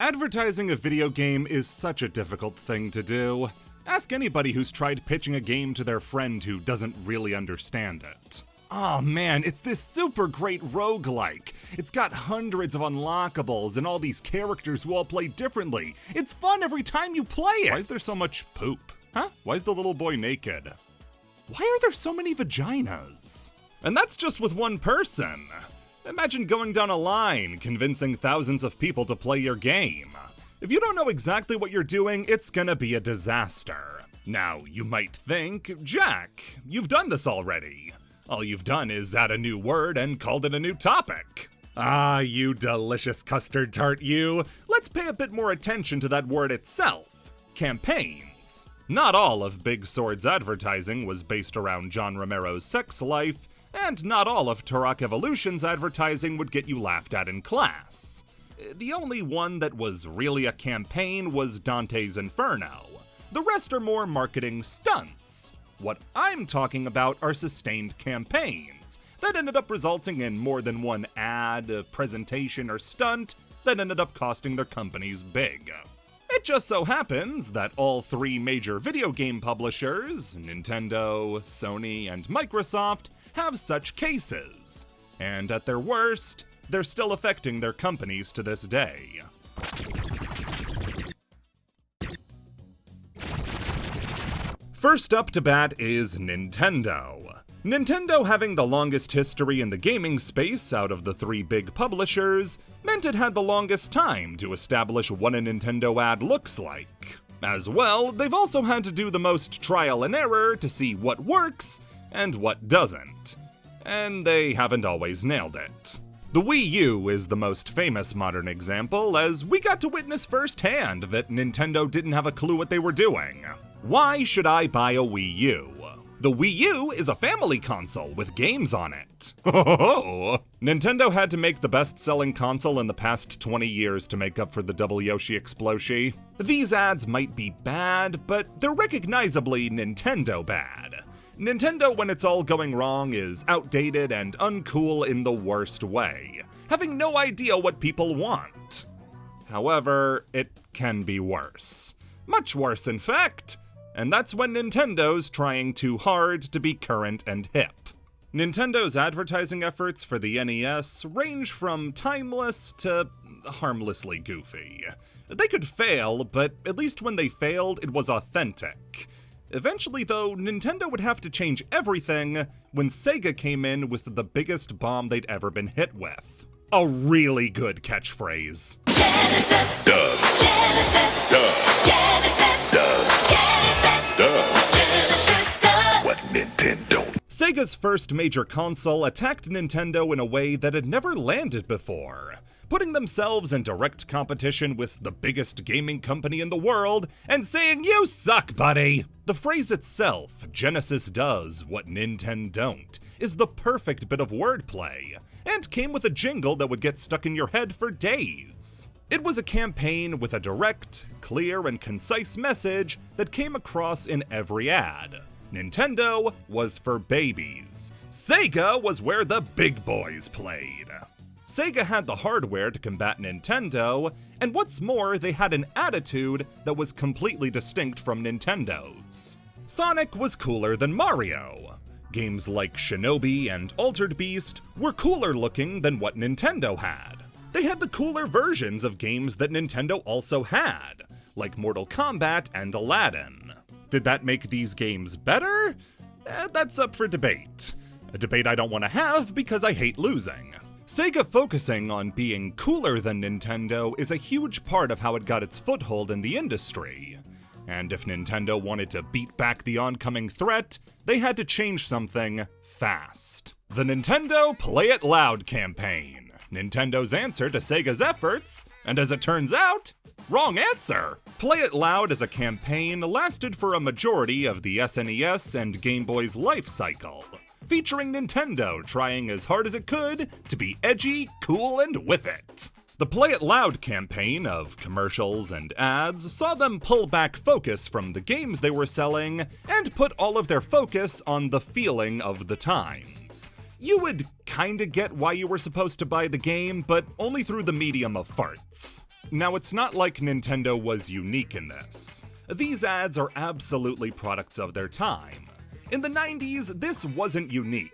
Advertising a video game is such a difficult thing to do. Ask anybody who's tried pitching a game to their friend who doesn't really understand it. Oh man, it's this super great roguelike. It's got hundreds of unlockables and all these characters who all play differently. It's fun every time you play it. Why is there so much poop? Huh? Why is the little boy naked? Why are there so many vaginas? And that's just with one person. Imagine going down a line, convincing thousands of people to play your game. If you don't know exactly what you're doing, it's gonna be a disaster. Now, you might think, Jack, you've done this already. All you've done is add a new word and called it a new topic. Ah, you delicious custard tart, you. Let's pay a bit more attention to that word itself. Campaigns. Not all of Big Sword's advertising was based around John Romero's sex life, and not all of Turok Evolution's advertising would get you laughed at in class. The only one that was really a campaign was Dante's Inferno. The rest are more marketing stunts. What I'm talking about are sustained campaigns that ended up resulting in more than one ad, presentation, or stunt that ended up costing their companies big. It just so happens that all three major video game publishers, Nintendo, Sony, and Microsoft, have such cases. And at their worst, they're still affecting their companies to this day. First up to bat is Nintendo. Nintendo having the longest history in the gaming space out of the three big publishers meant it had the longest time to establish what a Nintendo ad looks like. As well, they've also had to do the most trial and error to see what works and what doesn't. And they haven't always nailed it. The Wii U is the most famous modern example, as we got to witness firsthand that Nintendo didn't have a clue what they were doing. Why should I buy a Wii U? The Wii U is a family console with games on it. Nintendo had to make the best-selling console in the past 20 years to make up for the Double Yoshi Exploshi. These ads might be bad, but they're recognizably Nintendo bad. Nintendo, when it's all going wrong, is outdated and uncool in the worst way, having no idea what people want. However, it can be worse. Much worse, in fact. And that's when Nintendo's trying too hard to be current and hip. Nintendo's advertising efforts for the NES range from timeless to harmlessly goofy. They could fail, but at least when they failed, it was authentic. Eventually, though, Nintendo would have to change everything when Sega came in with the biggest bomb they'd ever been hit with. A really good catchphrase. Genesis Does. Genesis Does. Genesis Does. Genesis Does. Genesis does. What Nintendo? Sega's first major console attacked Nintendo in a way that had never landed before, putting themselves in direct competition with the biggest gaming company in the world and saying, "You suck, buddy!" The phrase itself, Genesis does what Nintendo don't, is the perfect bit of wordplay, and came with a jingle that would get stuck in your head for days. It was a campaign with a direct, clear, and concise message that came across in every ad. Nintendo was for babies. Sega was where the big boys played. Sega had the hardware to combat Nintendo, and what's more, they had an attitude that was completely distinct from Nintendo's. Sonic was cooler than Mario. Games like Shinobi and Altered Beast were cooler looking than what Nintendo had. They had the cooler versions of games that Nintendo also had, like Mortal Kombat and Aladdin. Did that make these games better? That's up for debate. A debate I don't want to have because I hate losing. Sega focusing on being cooler than Nintendo is a huge part of how it got its foothold in the industry. And if Nintendo wanted to beat back the oncoming threat, they had to change something fast. The Nintendo Play It Loud campaign. Nintendo's answer to Sega's efforts, and as it turns out, wrong answer! Play It Loud as a campaign lasted for a majority of the SNES and Game Boy's life cycle, featuring Nintendo trying as hard as it could to be edgy, cool, and with it. The Play It Loud campaign of commercials and ads saw them pull back focus from the games they were selling and put all of their focus on the feeling of the times. You would kinda get why you were supposed to buy the game, but only through the medium of farts. Now, it's not like Nintendo was unique in this. These ads are absolutely products of their time. In the 90s, this wasn't unique.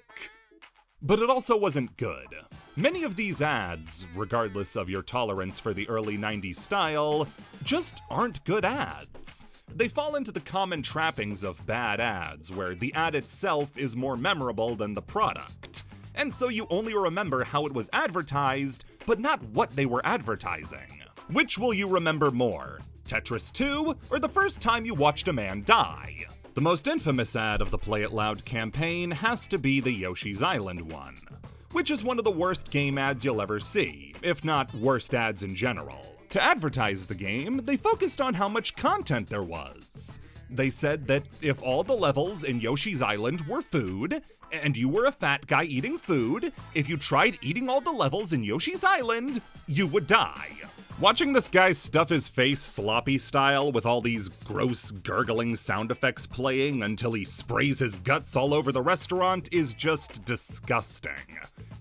But it also wasn't good. Many of these ads, regardless of your tolerance for the early 90s style, just aren't good ads. They fall into the common trappings of bad ads, where the ad itself is more memorable than the product. And so you only remember how it was advertised, but not what they were advertising. Which will you remember more, Tetris 2 or the first time you watched a man die? The most infamous ad of the Play It Loud campaign has to be the Yoshi's Island one, which is one of the worst game ads you'll ever see, if not worst ads in general. To advertise the game, they focused on how much content there was. They said that if all the levels in Yoshi's Island were food, and you were a fat guy eating food, if you tried eating all the levels in Yoshi's Island, you would die. Watching this guy stuff his face sloppy style with all these gross gurgling sound effects playing until he sprays his guts all over the restaurant is just disgusting.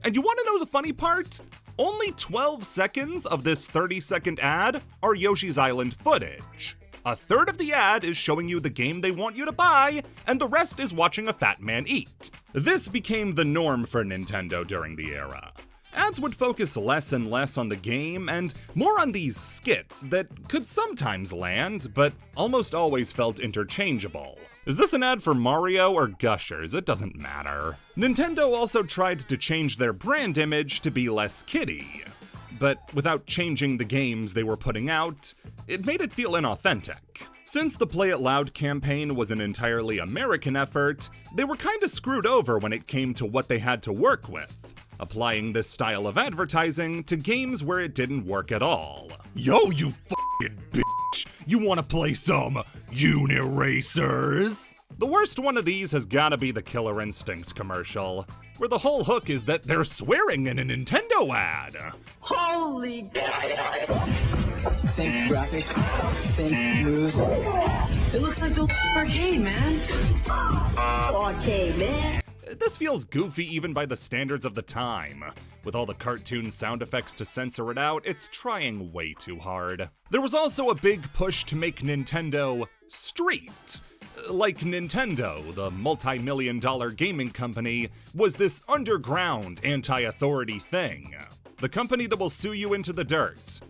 And you want to know the funny part? Only 12 seconds of this 30-second ad are Yoshi's Island footage. A third of the ad is showing you the game they want you to buy, and the rest is watching a fat man eat. This became the norm for Nintendo during the era. Ads would focus less and less on the game and more on these skits that could sometimes land, but almost always felt interchangeable. Is this an ad for Mario or Gushers? It doesn't matter. Nintendo also tried to change their brand image to be less kiddie, but without changing the games they were putting out, it made it feel inauthentic. Since the Play It Loud campaign was an entirely American effort, they were kinda screwed over when it came to what they had to work with, applying this style of advertising to games where it didn't work at all. Yo, you f***ing bitch! You wanna play some Uniracers? The worst one of these has gotta be the Killer Instinct commercial, where the whole hook is that they're swearing in a Nintendo ad. Holy... Same graphics, same moves. It looks like the arcade, man. Arcade, man. This feels goofy even by the standards of the time. With all the cartoon sound effects to censor it out, it's trying way too hard. There was also a big push to make Nintendo street. Like Nintendo, the multi-million-dollar gaming company, was this underground anti-authority thing. The company that will sue you into the dirt.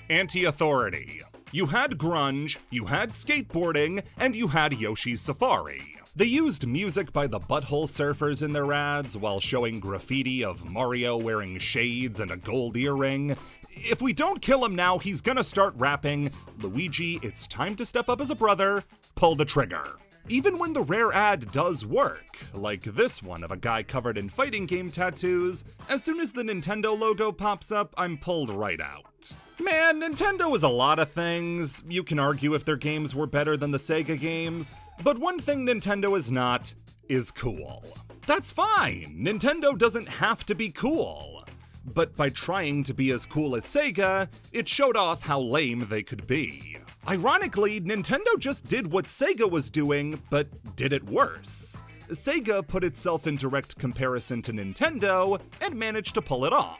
Anti-authority. You had grunge, you had skateboarding, and you had Yoshi's Safari. They used music by the Butthole Surfers in their ads while showing graffiti of Mario wearing shades and a gold earring. If we don't kill him now, he's gonna start rapping, "Luigi, it's time to step up as a brother, pull the trigger." Even when the rare ad does work, like this one of a guy covered in fighting game tattoos, as soon as the Nintendo logo pops up, I'm pulled right out. Man, Nintendo is a lot of things. You can argue if their games were better than the Sega games, but one thing Nintendo is not is cool. That's fine, Nintendo doesn't have to be cool. But by trying to be as cool as Sega, it showed off how lame they could be. Ironically, Nintendo just did what Sega was doing, but did it worse. Sega put itself in direct comparison to Nintendo and managed to pull it off.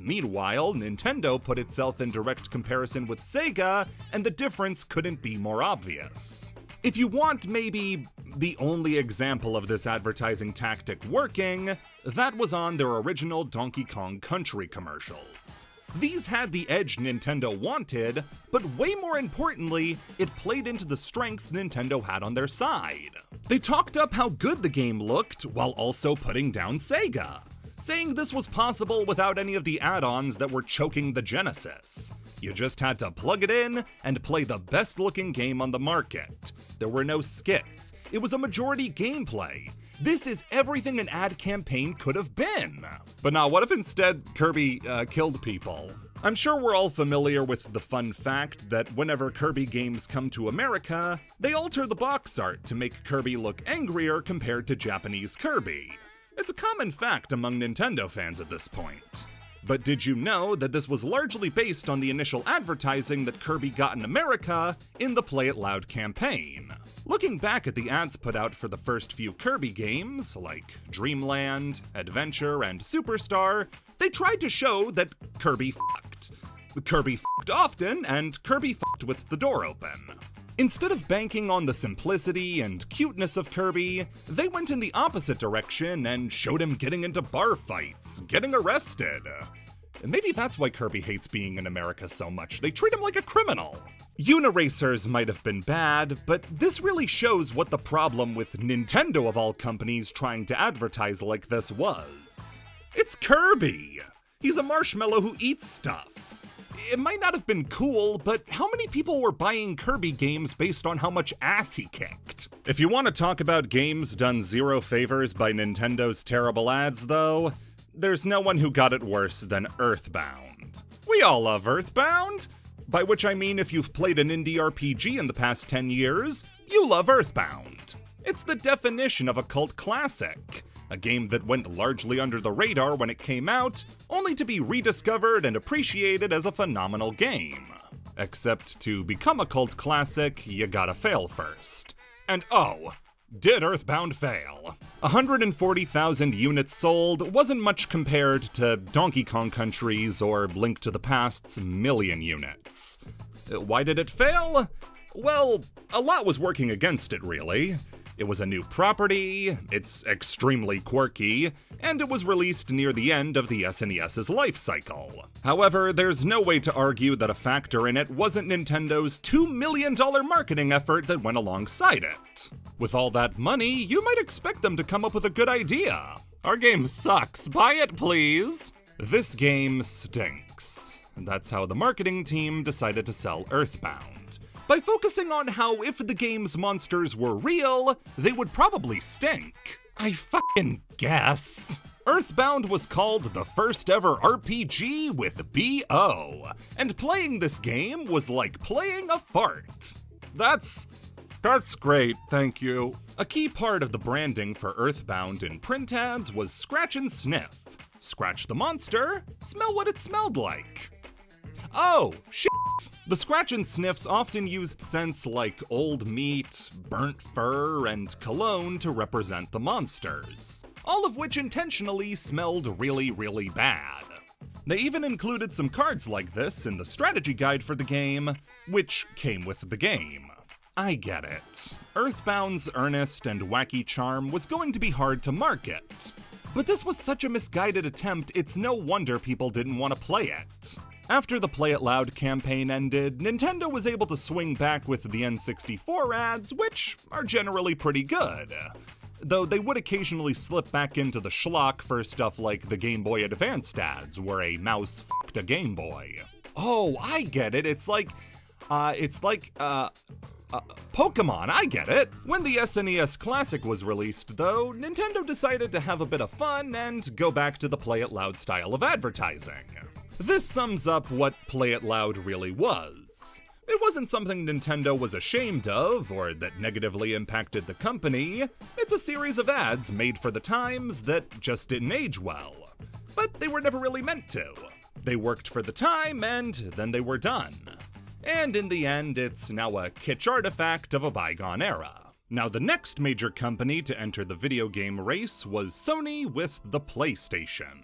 Meanwhile, Nintendo put itself in direct comparison with Sega, and the difference couldn't be more obvious. If you want maybe the only example of this advertising tactic working, that was on their original Donkey Kong Country commercials. These had the edge Nintendo wanted, but way more importantly, it played into the strength Nintendo had on their side. They talked up how good the game looked while also putting down Sega, saying this was possible without any of the add-ons that were choking the Genesis. You just had to plug it in and play the best-looking game on the market. There were no skits. It was a majority gameplay. This is everything an ad campaign could have been. But now, what if instead Kirby killed people? I'm sure we're all familiar with the fun fact that whenever Kirby games come to America, they alter the box art to make Kirby look angrier compared to Japanese Kirby. It's a common fact among Nintendo fans at this point. But did you know that this was largely based on the initial advertising that Kirby got in America in the Play It Loud campaign? Looking back at the ads put out for the first few Kirby games, like Dreamland, Adventure, and Superstar, they tried to show that Kirby fucked. Kirby f***ed often, and Kirby f***ed with the door open. Instead of banking on the simplicity and cuteness of Kirby, they went in the opposite direction and showed him getting into bar fights, getting arrested. Maybe that's why Kirby hates being in America so much. They treat him like a criminal. Uniracers might have been bad, but this really shows what the problem with Nintendo of all companies trying to advertise like this was. It's Kirby! He's a marshmallow who eats stuff. It might not have been cool, but how many people were buying Kirby games based on how much ass he kicked? If you want to talk about games done zero favors by Nintendo's terrible ads, though, there's no one who got it worse than Earthbound. We all love Earthbound! By which I mean if you've played an indie RPG in the past 10 years, you love Earthbound. It's the definition of a cult classic. A game that went largely under the radar when it came out, only to be rediscovered and appreciated as a phenomenal game. Except to become a cult classic, you gotta fail first. And oh, did Earthbound fail? 140,000 units sold wasn't much compared to Donkey Kong Country's or Link to the Past's million units. Why did it fail? Well, a lot was working against it, really. It was a new property, it's extremely quirky, and it was released near the end of the SNES's life cycle. However, there's no way to argue that a factor in it wasn't Nintendo's $2 million marketing effort that went alongside it. With all that money, you might expect them to come up with a good idea. Our game sucks, buy it please! This game stinks. That's how the marketing team decided to sell Earthbound. By focusing on how if the game's monsters were real, they would probably stink. I fucking guess. Earthbound was called the first ever RPG with B.O., and playing this game was like playing a fart. That's great, thank you. A key part of the branding for Earthbound in print ads was scratch and sniff. Scratch the monster, smell what it smelled like. Oh, shit! The scratch and sniffs often used scents like old meat, burnt fur, and cologne to represent the monsters, all of which intentionally smelled really, really bad. They even included some cards like this in the strategy guide for the game, which came with the game. I get it. Earthbound's earnest and wacky charm was going to be hard to market, but this was such a misguided attempt, it's no wonder people didn't want to play it. After the Play It Loud campaign ended, Nintendo was able to swing back with the N64 ads, which are generally pretty good. Though they would occasionally slip back into the schlock for stuff like the Game Boy Advanced ads, where a mouse f***ed a Game Boy. Oh, I get it, it's like Pokemon, I get it! When the SNES Classic was released, though, Nintendo decided to have a bit of fun and go back to the Play It Loud style of advertising. This sums up what Play It Loud really was. It wasn't something Nintendo was ashamed of, or that negatively impacted the company. It's a series of ads made for the times that just didn't age well. But they were never really meant to. They worked for the time, and then they were done. And in the end, it's now a kitsch artifact of a bygone era. Now, the next major company to enter the video game race was Sony with the PlayStation.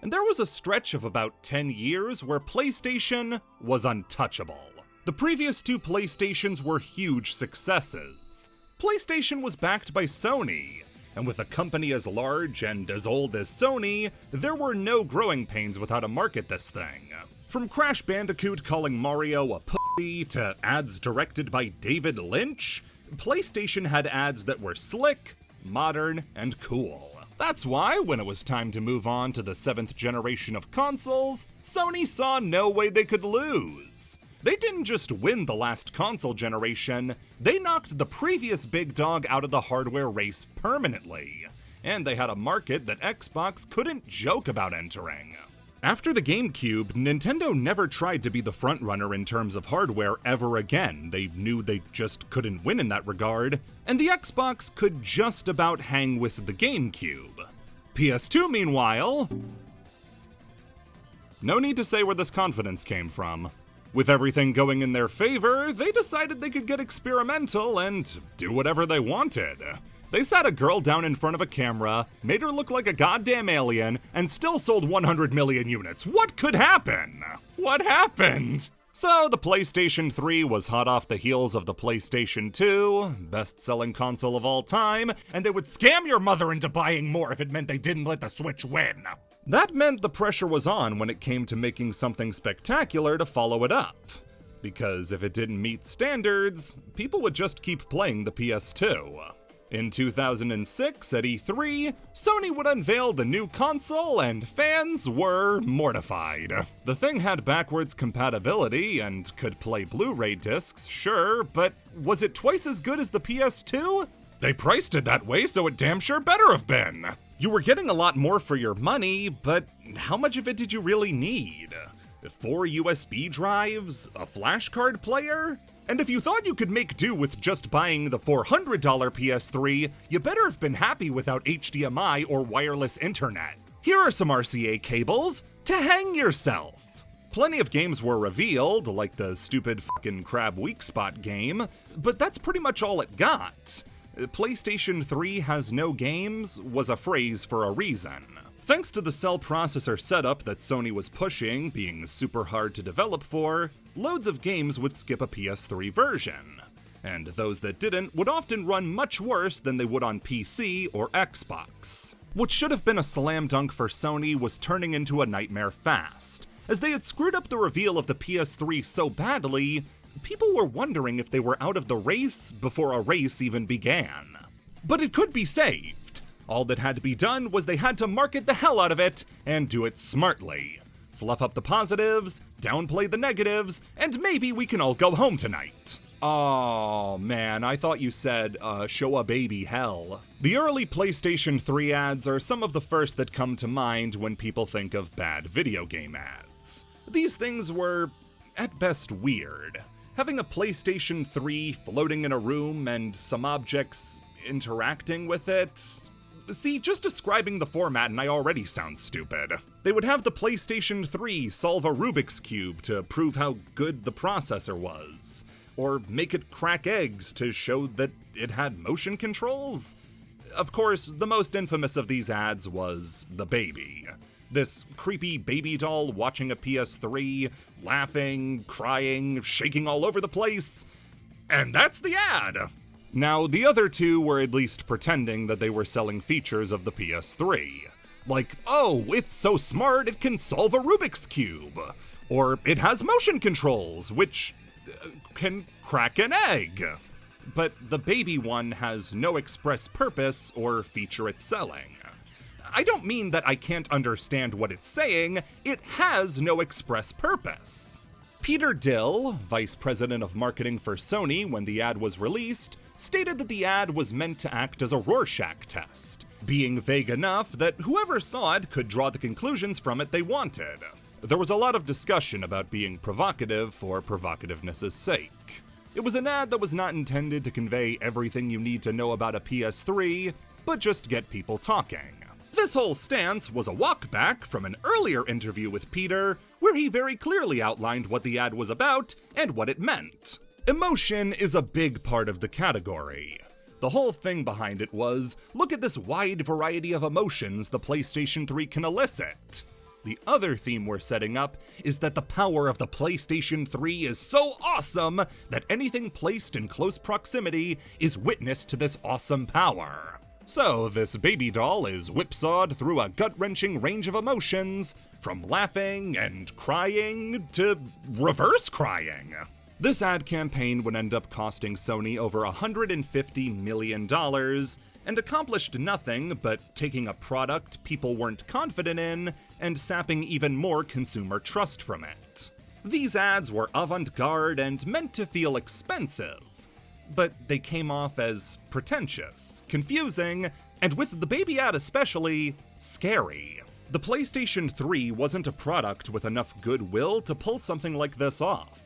And there was a stretch of about 10 years where PlayStation was untouchable. The previous two PlayStations were huge successes. PlayStation was backed by Sony, and with a company as large and as old as Sony, there were no growing pains with how to market this thing. From Crash Bandicoot calling Mario a pussy to ads directed by David Lynch, PlayStation had ads that were slick, modern, and cool. That's why, when it was time to move on to the 7th generation of consoles, Sony saw no way they could lose. They didn't just win the last console generation, they knocked the previous big dog out of the hardware race permanently. And they had a market that Xbox couldn't joke about entering. After the GameCube, Nintendo never tried to be the frontrunner in terms of hardware ever again. They knew they just couldn't win in that regard, and the Xbox could just about hang with the GameCube. PS2, meanwhile... No need to say where this confidence came from. With everything going in their favor, they decided they could get experimental and do whatever they wanted. They sat a girl down in front of a camera, made her look like a goddamn alien, and still sold 100 million units. What could happen? What happened? So the PlayStation 3 was hot off the heels of the PlayStation 2, best-selling console of all time, and they would scam your mother into buying more if it meant they didn't let the Switch win. That meant the pressure was on when it came to making something spectacular to follow it up. Because if it didn't meet standards, people would just keep playing the PS2. In 2006, at E3, Sony would unveil the new console and fans were mortified. The thing had backwards compatibility and could play Blu-ray discs, sure, but was it twice as good as the PS2? They priced it that way, so it damn sure better have been. You were getting a lot more for your money, but how much of it did you really need? 4 USB drives? A flash card player? And if you thought you could make do with just buying the $400 PS3, you better have been happy without HDMI or wireless internet. Here are some RCA cables to hang yourself. Plenty of games were revealed, like the stupid fucking Crab Weak Spot game, but that's pretty much all it got. PlayStation 3 has no games was a phrase for a reason. Thanks to the cell processor setup that Sony was pushing being super hard to develop for, loads of games would skip a PS3 version, and those that didn't would often run much worse than they would on PC or Xbox. What should have been a slam dunk for Sony was turning into a nightmare fast, as they had screwed up the reveal of the PS3 so badly, people were wondering if they were out of the race before a race even began. But it could be saved. All that had to be done was they had to market the hell out of it and do it smartly. Fluff up the positives, downplay the negatives, and maybe we can all go home tonight. Oh man, I thought you said, show a baby hell. The early PlayStation 3 ads are some of the first that come to mind when people think of bad video game ads. These things were, at best, weird. Having a PlayStation 3 floating in a room and some objects interacting with it. See, just describing the format and I already sound stupid. They would have the PlayStation 3 solve a Rubik's Cube to prove how good the processor was, or make it crack eggs to show that it had motion controls. Of course, the most infamous of these ads was the baby. This creepy baby doll watching a PS3, laughing, crying, shaking all over the place. And that's the ad! Now, the other two were at least pretending that they were selling features of the PS3. Like, oh, it's so smart it can solve a Rubik's Cube. Or it has motion controls, which can crack an egg. But the baby one has no express purpose or feature it's selling. I don't mean that I can't understand what it's saying, it has no express purpose. Peter Dill, vice president of marketing for Sony when the ad was released, stated that the ad was meant to act as a Rorschach test, being vague enough that whoever saw it could draw the conclusions from it they wanted. There was a lot of discussion about being provocative for provocativeness' sake. It was an ad that was not intended to convey everything you need to know about a PS3, but just get people talking. This whole stance was a walk back from an earlier interview with Peter, where he very clearly outlined what the ad was about and what it meant. Emotion is a big part of the category. The whole thing behind it was, look at this wide variety of emotions the PlayStation 3 can elicit. The other theme we're setting up is that the power of the PlayStation 3 is so awesome that anything placed in close proximity is witness to this awesome power. So this baby doll is whipsawed through a gut-wrenching range of emotions, from laughing and crying to reverse crying. This ad campaign would end up costing Sony over $150 million, and accomplished nothing but taking a product people weren't confident in and sapping even more consumer trust from it. These ads were avant-garde and meant to feel expensive, but they came off as pretentious, confusing, and with the baby ad especially, scary. The PlayStation 3 wasn't a product with enough goodwill to pull something like this off.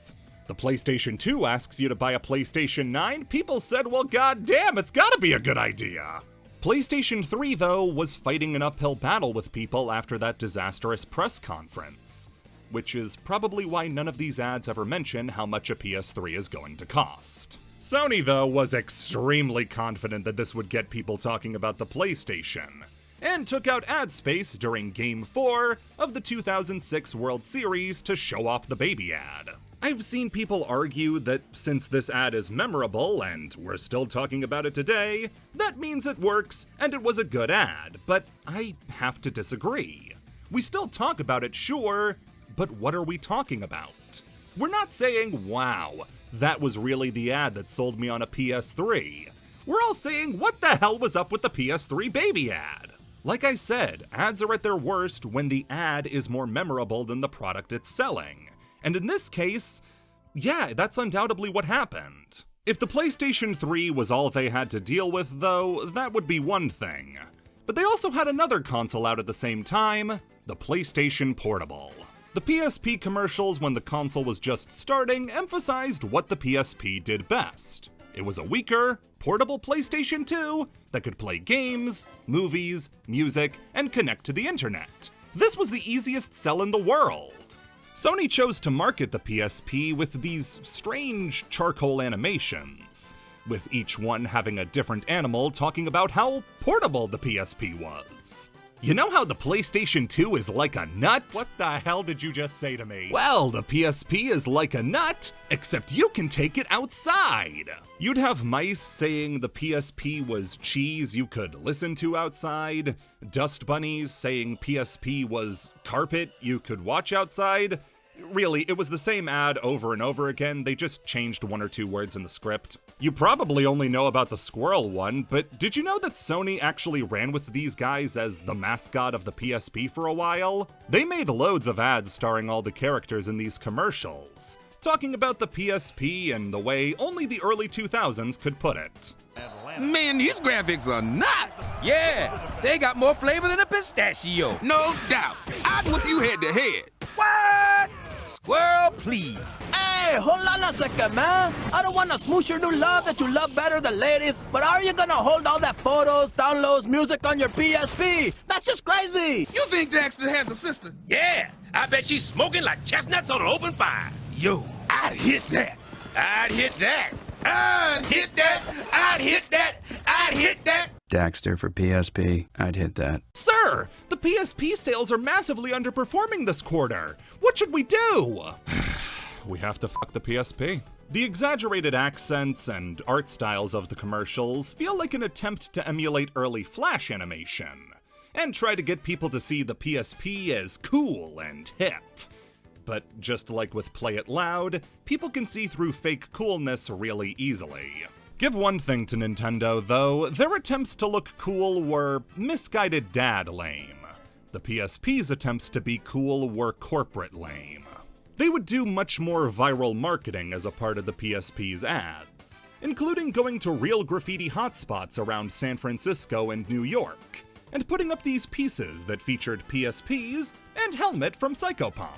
The PlayStation 2 asks you to buy a PlayStation 9, people said, well goddamn, it's gotta be a good idea. PlayStation 3, though, was fighting an uphill battle with people after that disastrous press conference, which is probably why none of these ads ever mention how much a PS3 is going to cost. Sony, though, was extremely confident that this would get people talking about the PlayStation, and took out ad space during Game 4 of the 2006 World Series to show off the baby ad. I've seen people argue that since this ad is memorable and we're still talking about it today, that means it works and it was a good ad, but I have to disagree. We still talk about it, sure, but what are we talking about? We're not saying, wow, that was really the ad that sold me on a PS3. We're all saying, what the hell was up with the PS3 baby ad? Like I said, ads are at their worst when the ad is more memorable than the product it's selling. And in this case, yeah, that's undoubtedly what happened. If the PlayStation 3 was all they had to deal with, though, that would be one thing. But they also had another console out at the same time, the PlayStation Portable. The PSP commercials when the console was just starting emphasized what the PSP did best. It was a weaker, portable PlayStation 2 that could play games, movies, music, and connect to the internet. This was the easiest sell in the world. Sony chose to market the PSP with these strange charcoal animations, with each one having a different animal talking about how portable the PSP was. You know how the PlayStation 2 is like a nut? What the hell did you just say to me? Well, the PSP is like a nut, except you can take it outside. You'd have mice saying the PSP was cheese you could listen to outside, dust bunnies saying PSP was carpet you could watch outside. Really, it was the same ad over and over again, they just changed one or two words in the script. You probably only know about the squirrel one, but did you know that Sony actually ran with these guys as the mascot of the PSP for a while? They made loads of ads starring all the characters in these commercials, talking about the PSP and the way only the early 2000s could put it. Man, these graphics are nuts! Yeah, they got more flavor than a pistachio. No doubt. I'd whip you head to head. What? Squirrel, please. Hey, hold on a second, man. I don't want to smoosh your new love that you love better than ladies, but are you gonna hold all that photos, downloads, music on your PSP? That's just crazy. You think Daxter has a sister? Yeah, I bet she's smoking like chestnuts on an open fire. Yo, I'd hit that. I'd hit that. I'd hit that. I'd hit that. I'd hit that. Daxter for PSP, I'd hit that. Sir, the PSP sales are massively underperforming this quarter. What should we do? We have to fuck the PSP. The exaggerated accents and art styles of the commercials feel like an attempt to emulate early Flash animation, and try to get people to see the PSP as cool and hip. But just like with Play It Loud, people can see through fake coolness really easily. Give one thing to Nintendo, though, their attempts to look cool were misguided dad lame. The PSP's attempts to be cool were corporate lame. They would do much more viral marketing as a part of the PSP's ads, including going to real graffiti hotspots around San Francisco and New York, and putting up these pieces that featured PSPs and Helmet from Psychopomp.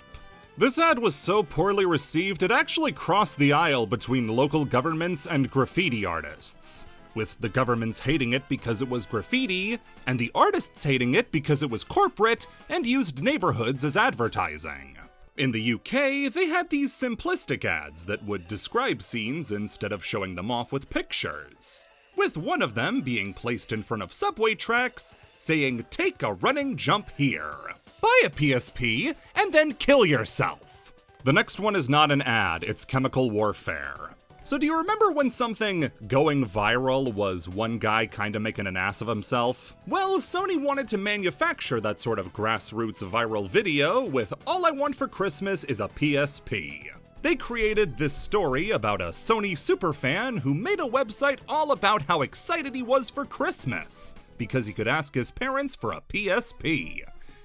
This ad was so poorly received it actually crossed the aisle between local governments and graffiti artists, with the governments hating it because it was graffiti, and the artists hating it because it was corporate and used neighborhoods as advertising. In the UK, they had these simplistic ads that would describe scenes instead of showing them off with pictures, with one of them being placed in front of subway tracks saying, "Take a running jump here. Buy a PSP, and then kill yourself." The next one is not an ad, it's chemical warfare. So do you remember when something going viral was one guy kinda making an ass of himself? Well, Sony wanted to manufacture that sort of grassroots viral video with All I Want for Christmas is a PSP. They created this story about a Sony superfan who made a website all about how excited he was for Christmas, because he could ask his parents for a PSP.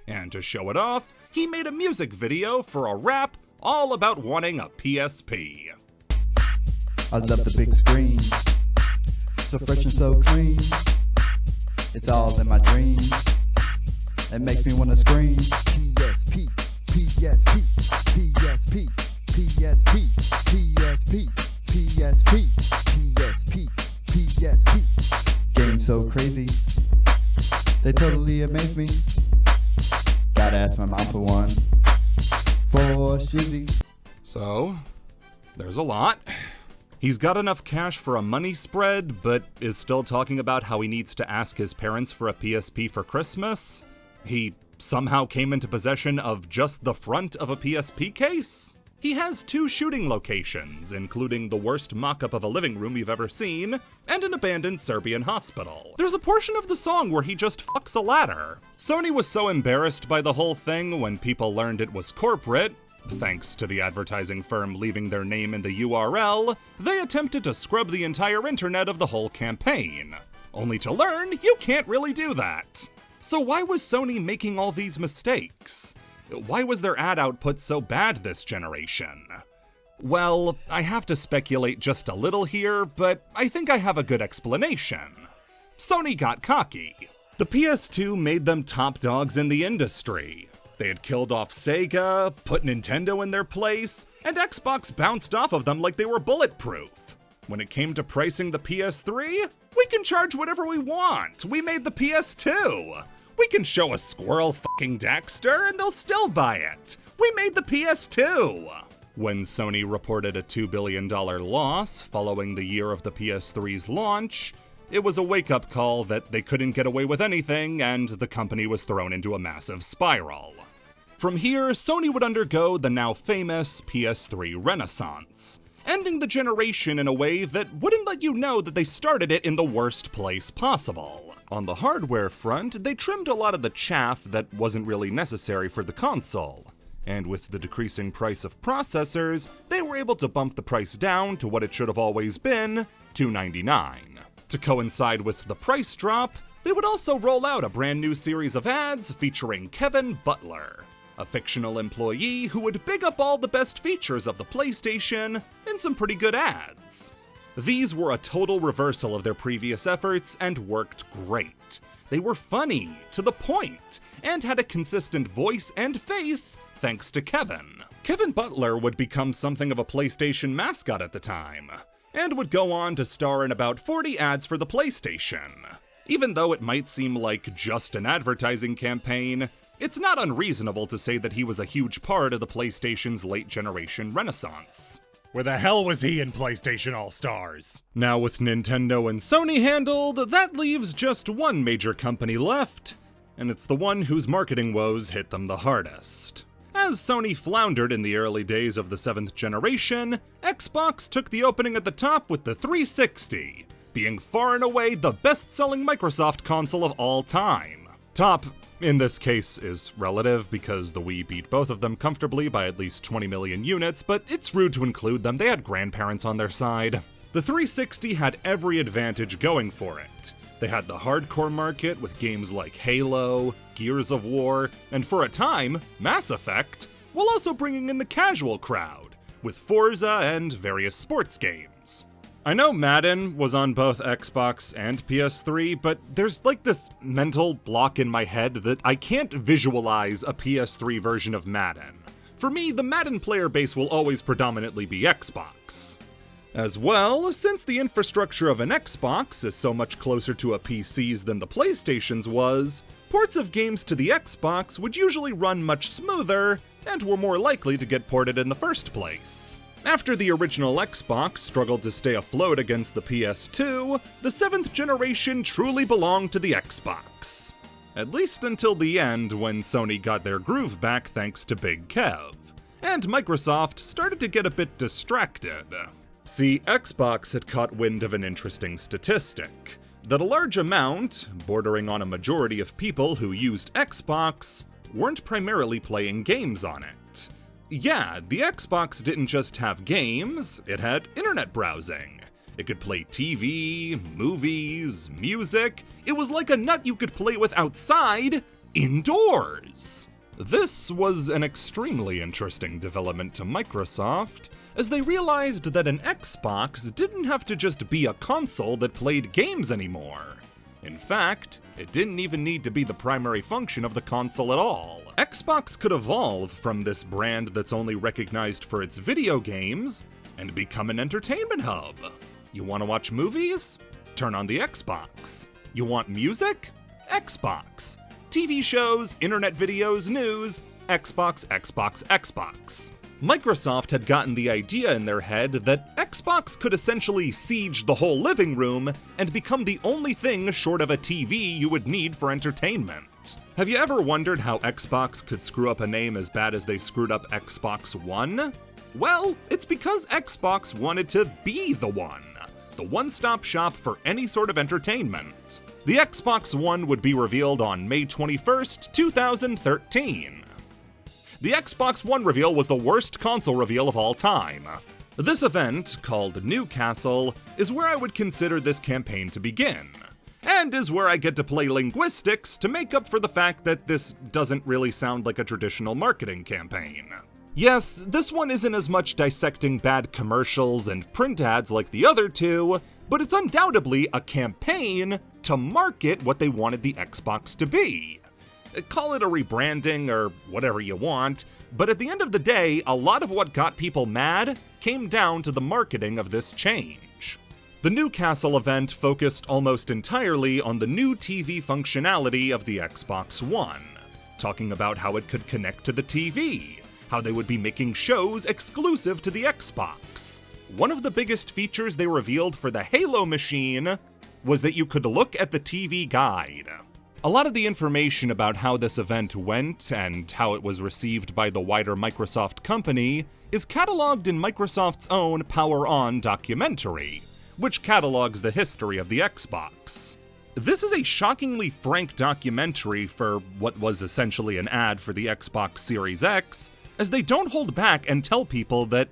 And to show it off, he made a music video for a rap all about wanting a PSP. I love the big screen, so fresh and so clean. It's all in my dreams. It makes me wanna scream. PSP, PSP, PSP, PSP, PSP, PSP, PSP, PSP. Game so crazy, they totally amaze me. Gotta ask my mom for one, for shizzy. So, there's a lot. He's got enough cash for a money spread, but is still talking about how he needs to ask his parents for a PSP for Christmas? He somehow came into possession of just the front of a PSP case? He has 2 shooting locations, including the worst mock-up of a living room you've ever seen, and an abandoned Serbian hospital. There's a portion of the song where he just fucks a ladder. Sony was so embarrassed by the whole thing when people learned it was corporate, thanks to the advertising firm leaving their name in the URL, they attempted to scrub the entire internet of the whole campaign. Only to learn you can't really do that. So why was Sony making all these mistakes? Why was their ad output so bad this generation? Well, I have to speculate just a little here, but I think I have a good explanation. Sony got cocky. The PS2 made them top dogs in the industry. They had killed off Sega, put Nintendo in their place, and Xbox bounced off of them like they were bulletproof. When it came to pricing the PS3, we can charge whatever we want. We made the PS2. We can show a squirrel fucking Dexter and they'll still buy it. We made the PS2. When Sony reported a $2 billion loss following the year of the PS3's launch, it was a wake-up call that they couldn't get away with anything and the company was thrown into a massive spiral. From here, Sony would undergo the now famous PS3 renaissance, ending the generation in a way that wouldn't let you know that they started it in the worst place possible. On the hardware front, they trimmed a lot of the chaff that wasn't really necessary for the console, and with the decreasing price of processors, they were able to bump the price down to what it should have always been, $299. To coincide with the price drop, they would also roll out a brand new series of ads featuring Kevin Butler, a fictional employee who would big up all the best features of the PlayStation in some pretty good ads. These were a total reversal of their previous efforts and worked great. They were funny, to the point, and had a consistent voice and face thanks to Kevin. Kevin Butler would become something of a PlayStation mascot at the time, and would go on to star in about 40 ads for the PlayStation. Even though it might seem like just an advertising campaign, it's not unreasonable to say that he was a huge part of the PlayStation's late generation renaissance. Where the hell was he in PlayStation All-Stars? Now with Nintendo and Sony handled, that leaves just one major company left, and it's the one whose marketing woes hit them the hardest. As Sony floundered in the early days of the 7th generation, Xbox took the opening at the top with the 360, being far and away the best-selling Microsoft console of all time. Top, in this case, is relative because the Wii beat both of them comfortably by at least 20 million units, but it's rude to include them, they had grandparents on their side. The 360 had every advantage going for it. They had the hardcore market with games like Halo, Gears of War, and for a time, Mass Effect, while also bringing in the casual crowd, with Forza and various sports games. I know Madden was on both Xbox and PS3, but there's like this mental block in my head that I can't visualize a PS3 version of Madden. For me, the Madden player base will always predominantly be Xbox. As well, since the infrastructure of an Xbox is so much closer to a PC's than the PlayStation's was, ports of games to the Xbox would usually run much smoother and were more likely to get ported in the first place. After the original Xbox struggled to stay afloat against the PS2, the 7th generation truly belonged to the Xbox. At least until the end when Sony got their groove back thanks to Big Kev, and Microsoft started to get a bit distracted. See, Xbox had caught wind of an interesting statistic, that a large amount, bordering on a majority of people who used Xbox, weren't primarily playing games on it. Yeah, the Xbox didn't just have games, it had internet browsing. It could play TV, movies, music. It was like a nut you could play with outside, indoors. This was an extremely interesting development to Microsoft, as they realized that an Xbox didn't have to just be a console that played games anymore. In fact, it didn't even need to be the primary function of the console at all. Xbox could evolve from this brand that's only recognized for its video games and become an entertainment hub. You want to watch movies? Turn on the Xbox. You want music? Xbox. TV shows, internet videos, news, Xbox, Xbox, Xbox. Microsoft had gotten the idea in their head that Xbox could essentially siege the whole living room and become the only thing short of a TV you would need for entertainment. Have you ever wondered how Xbox could screw up a name as bad as they screwed up Xbox One? Well, it's because Xbox wanted to be the one-stop shop for any sort of entertainment. The Xbox One would be revealed on May 21st, 2013. The Xbox One reveal was the worst console reveal of all time. This event, called Newcastle, is where I would consider this campaign to begin, and is where I get to play linguistics to make up for the fact that this doesn't really sound like a traditional marketing campaign. Yes, this one isn't as much dissecting bad commercials and print ads like the other two, but it's undoubtedly a campaign to market what they wanted the Xbox to be. Call it a rebranding or whatever you want, but at the end of the day, a lot of what got people mad came down to the marketing of this change. The Newcastle event focused almost entirely on the new TV functionality of the Xbox One, talking about how it could connect to the TV, how they would be making shows exclusive to the Xbox. One of the biggest features they revealed for the Halo machine was that you could look at the TV guide. A lot of the information about how this event went and how it was received by the wider Microsoft company is cataloged in Microsoft's own Power On documentary, which catalogs the history of the Xbox. This is a shockingly frank documentary for what was essentially an ad for the Xbox Series X, as they don't hold back and tell people that,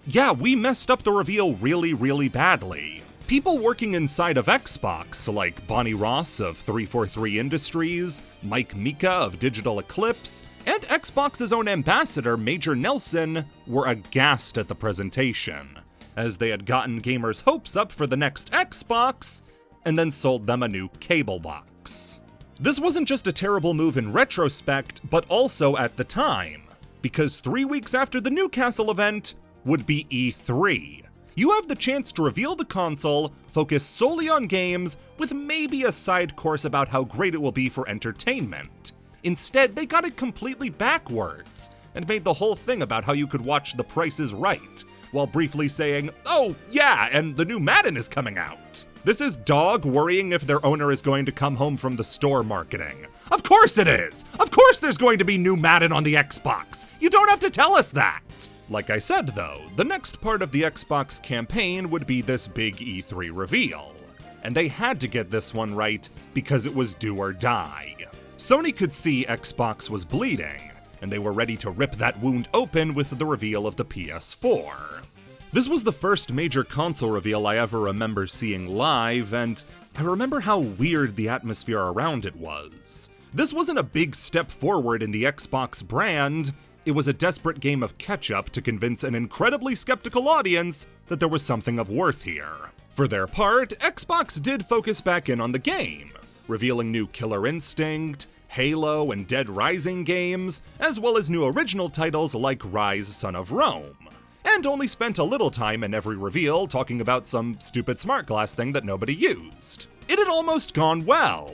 yeah, we messed up the reveal really, really badly. People working inside of Xbox, like Bonnie Ross of 343 Industries, Mike Mika of Digital Eclipse, and Xbox's own ambassador, Major Nelson, were aghast at the presentation, as they had gotten gamers' hopes up for the next Xbox, and then sold them a new cable box. This wasn't just a terrible move in retrospect, but also at the time, because 3 weeks after the Newcastle event would be E3. You have the chance to reveal the console, focus solely on games, with maybe a side course about how great it will be for entertainment. Instead, they got it completely backwards, and made the whole thing about how you could watch The Price is Right, while briefly saying, oh yeah, and the new Madden is coming out. This is dog worrying if their owner is going to come home from the store marketing. Of course it is! Of course there's going to be new Madden on the Xbox! You don't have to tell us that! Like I said though, the next part of the Xbox campaign would be this big E3 reveal. And they had to get this one right because it was do or die. Sony could see Xbox was bleeding, and they were ready to rip that wound open with the reveal of the PS4. This was the first major console reveal I ever remember seeing live, and I remember how weird the atmosphere around it was. This wasn't a big step forward in the Xbox brand, it was a desperate game of catch-up to convince an incredibly skeptical audience that there was something of worth here. For their part, Xbox did focus back in on the game, revealing new Killer Instinct, Halo, and Dead Rising games, as well as new original titles like Rise: Son of Rome, and only spent a little time in every reveal talking about some stupid smart glass thing that nobody used. It had almost gone well.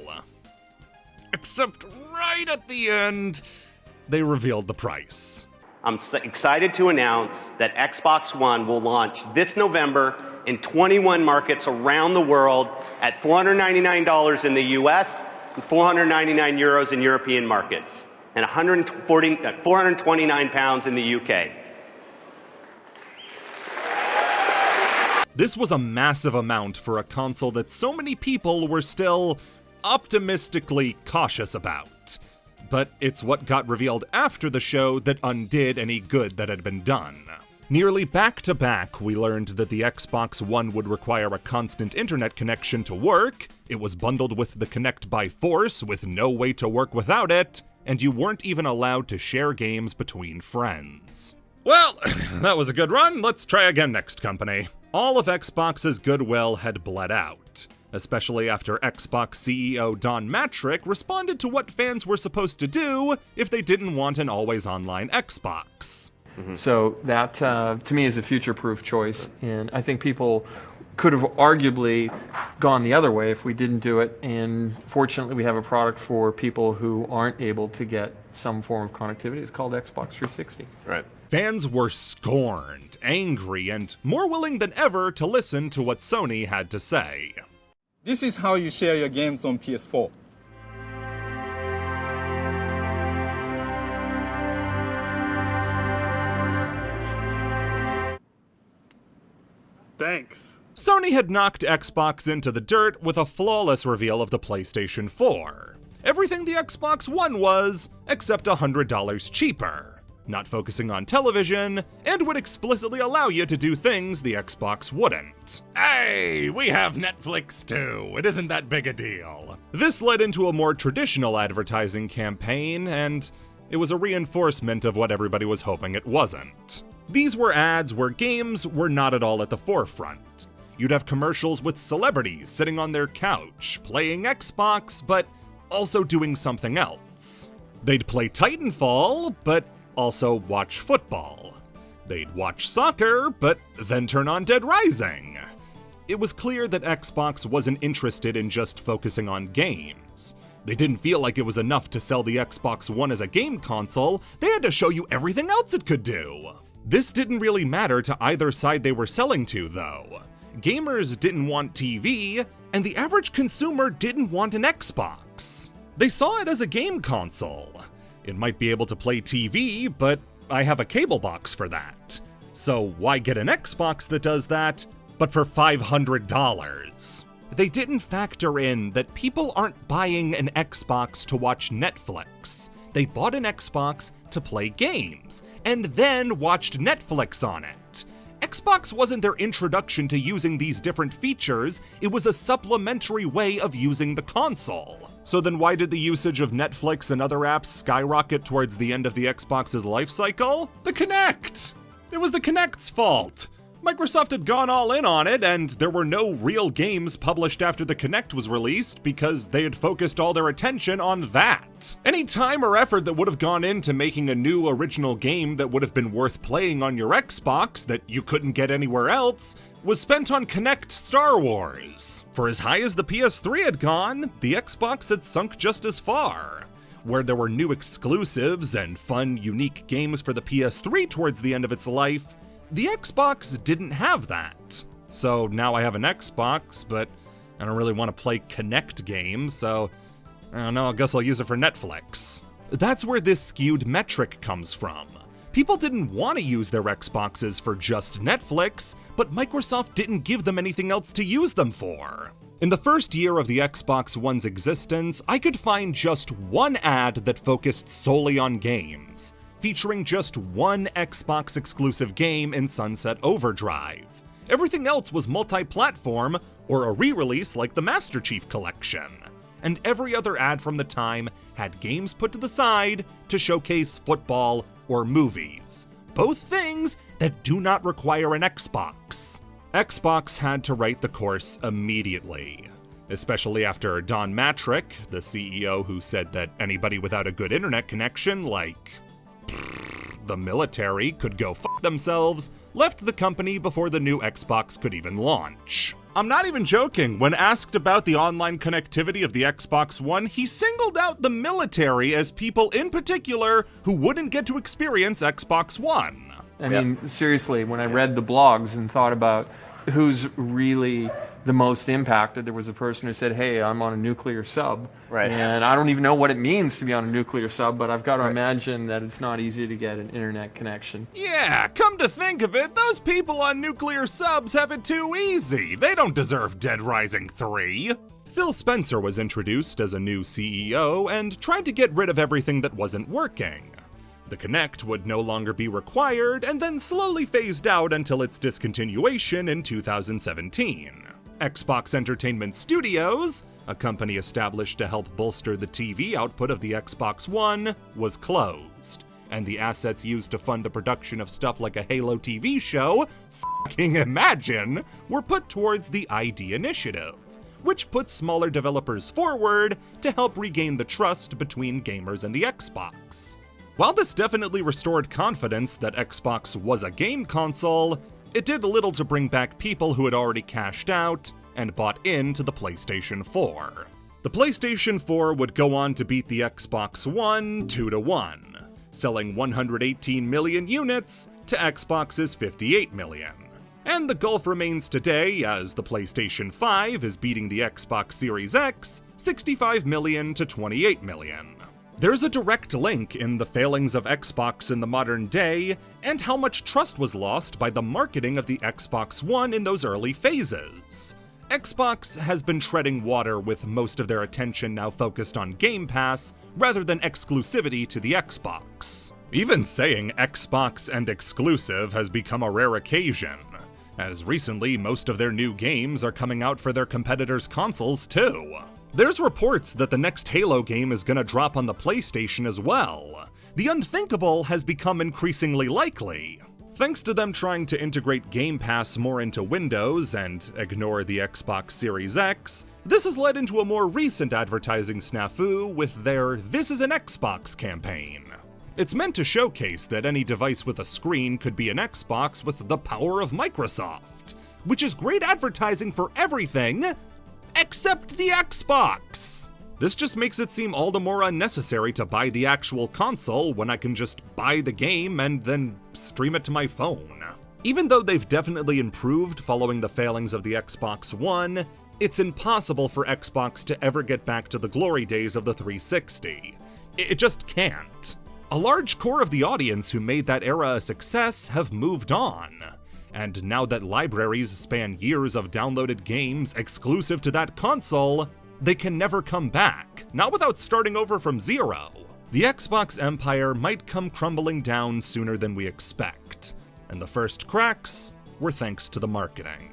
Except right at the end, they revealed the price. I'm excited to announce that Xbox One will launch this November in 21 markets around the world at $499 in the US and 499 euros in European markets, and 429 pounds in the UK. This was a massive amount for a console that so many people were still optimistically cautious about. But it's what got revealed after the show that undid any good that had been done. Nearly back to back, we learned that the Xbox One would require a constant internet connection to work, it was bundled with the Kinect by force with no way to work without it, and you weren't even allowed to share games between friends. Well, that was a good run, let's try again next company. All of Xbox's goodwill had bled out, especially after Xbox CEO Don Mattrick responded to what fans were supposed to do if they didn't want an always-online Xbox. So that, to me, is a future-proof choice, and I think people could have arguably gone the other way if we didn't do it, and fortunately we have a product for people who aren't able to get some form of connectivity. It's called Xbox 360. Right. Fans were scorned, angry, and more willing than ever to listen to what Sony had to say. This is how you share your games on PS4. Thanks. Sony had knocked Xbox into the dirt with a flawless reveal of the PlayStation 4. Everything the Xbox One was, except $100 cheaper. Not focusing on television, and would explicitly allow you to do things the Xbox wouldn't. Hey, we have Netflix too. It isn't that big a deal. This led into a more traditional advertising campaign, and it was a reinforcement of what everybody was hoping it wasn't. These were ads where games were not at all at the forefront. You'd have commercials with celebrities sitting on their couch, playing Xbox, but also doing something else. They'd play Titanfall, but also watch football. They'd watch soccer, but then turn on Dead Rising. It was clear that Xbox wasn't interested in just focusing on games. They didn't feel like it was enough to sell the Xbox One as a game console, they had to show you everything else it could do. This didn't really matter to either side they were selling to, though. Gamers didn't want TV, and the average consumer didn't want an Xbox. They saw it as a game console. It might be able to play TV, but I have a cable box for that. So why get an Xbox that does that, but for $500? They didn't factor in that people aren't buying an Xbox to watch Netflix. They bought an Xbox to play games, and then watched Netflix on it. Xbox wasn't their introduction to using these different features, it was a supplementary way of using the console. So then why did the usage of Netflix and other apps skyrocket towards the end of the Xbox's life cycle? The Kinect! It was the Kinect's fault! Microsoft had gone all in on it, and there were no real games published after the Kinect was released because they had focused all their attention on that. Any time or effort that would have gone into making a new original game that would have been worth playing on your Xbox that you couldn't get anywhere else was spent on Kinect Star Wars. For as high as the PS3 had gone, the Xbox had sunk just as far. Where there were new exclusives and fun, unique games for the PS3 towards the end of its life, the Xbox didn't have that. So now I have an Xbox, but I don't really want to play Kinect games, so I don't know, I guess I'll use it for Netflix. That's where this skewed metric comes from. People didn't want to use their Xboxes for just Netflix, but Microsoft didn't give them anything else to use them for. In the first year of the Xbox One's existence, I could find just one ad that focused solely on games, featuring just one Xbox exclusive game in Sunset Overdrive. Everything else was multi-platform or a re-release like the Master Chief Collection. And every other ad from the time had games put to the side to showcase football or movies, both things that do not require an Xbox. Xbox had to right the course immediately, especially after Don Matrick, the CEO who said that anybody without a good internet connection, like the military, could go fuck themselves, left the company before the new Xbox could even launch. I'm not even joking, when asked about the online connectivity of the Xbox One, he singled out the military as people in particular who wouldn't get to experience Xbox One. I mean, seriously, when I read the blogs and thought about who's really the most impacted, there was a person who said, hey, I'm on a nuclear sub. Right. And I don't even know what it means to be on a nuclear sub, but I've got to imagine that it's not easy to get an internet connection. Yeah, come to think of it, those people on nuclear subs have it too easy. They don't deserve Dead Rising 3. Phil Spencer was introduced as a new CEO and tried to get rid of everything that wasn't working. The Kinect would no longer be required and then slowly phased out until its discontinuation in 2017. Xbox Entertainment Studios, a company established to help bolster the TV output of the Xbox One, was closed, and the assets used to fund the production of stuff like a Halo TV show, fucking imagine, were put towards the ID Initiative, which put smaller developers forward to help regain the trust between gamers and the Xbox. While this definitely restored confidence that Xbox was a game console, it did little to bring back people who had already cashed out and bought into the PlayStation 4. The PlayStation 4 would go on to beat the Xbox One 2-1. selling 118 million units to Xbox's 58 million. And the gulf remains today as the PlayStation 5 is beating the Xbox Series X 65 million to 28 million. There's a direct link in the failings of Xbox in the modern day and how much trust was lost by the marketing of the Xbox One in those early phases. Xbox has been treading water with most of their attention now focused on Game Pass rather than exclusivity to the Xbox. Even saying Xbox and exclusive has become a rare occasion, as recently most of their new games are coming out for their competitors' consoles too. There's reports that the next Halo game is gonna drop on the PlayStation as well. The unthinkable has become increasingly likely. Thanks to them trying to integrate Game Pass more into Windows and ignore the Xbox Series X, this has led into a more recent advertising snafu with their This is an Xbox campaign. It's meant to showcase that any device with a screen could be an Xbox with the power of Microsoft, which is great advertising for everything except the Xbox. This just makes it seem all the more unnecessary to buy the actual console when I can just buy the game and then stream it to my phone. Even though they've definitely improved following the failings of the Xbox One, it's impossible for Xbox to ever get back to the glory days of the 360. It just can't. A large core of the audience who made that era a success have moved on. And now that libraries span years of downloaded games exclusive to that console, they can never come back, not without starting over from zero. The Xbox empire might come crumbling down sooner than we expect, and the first cracks were thanks to the marketing.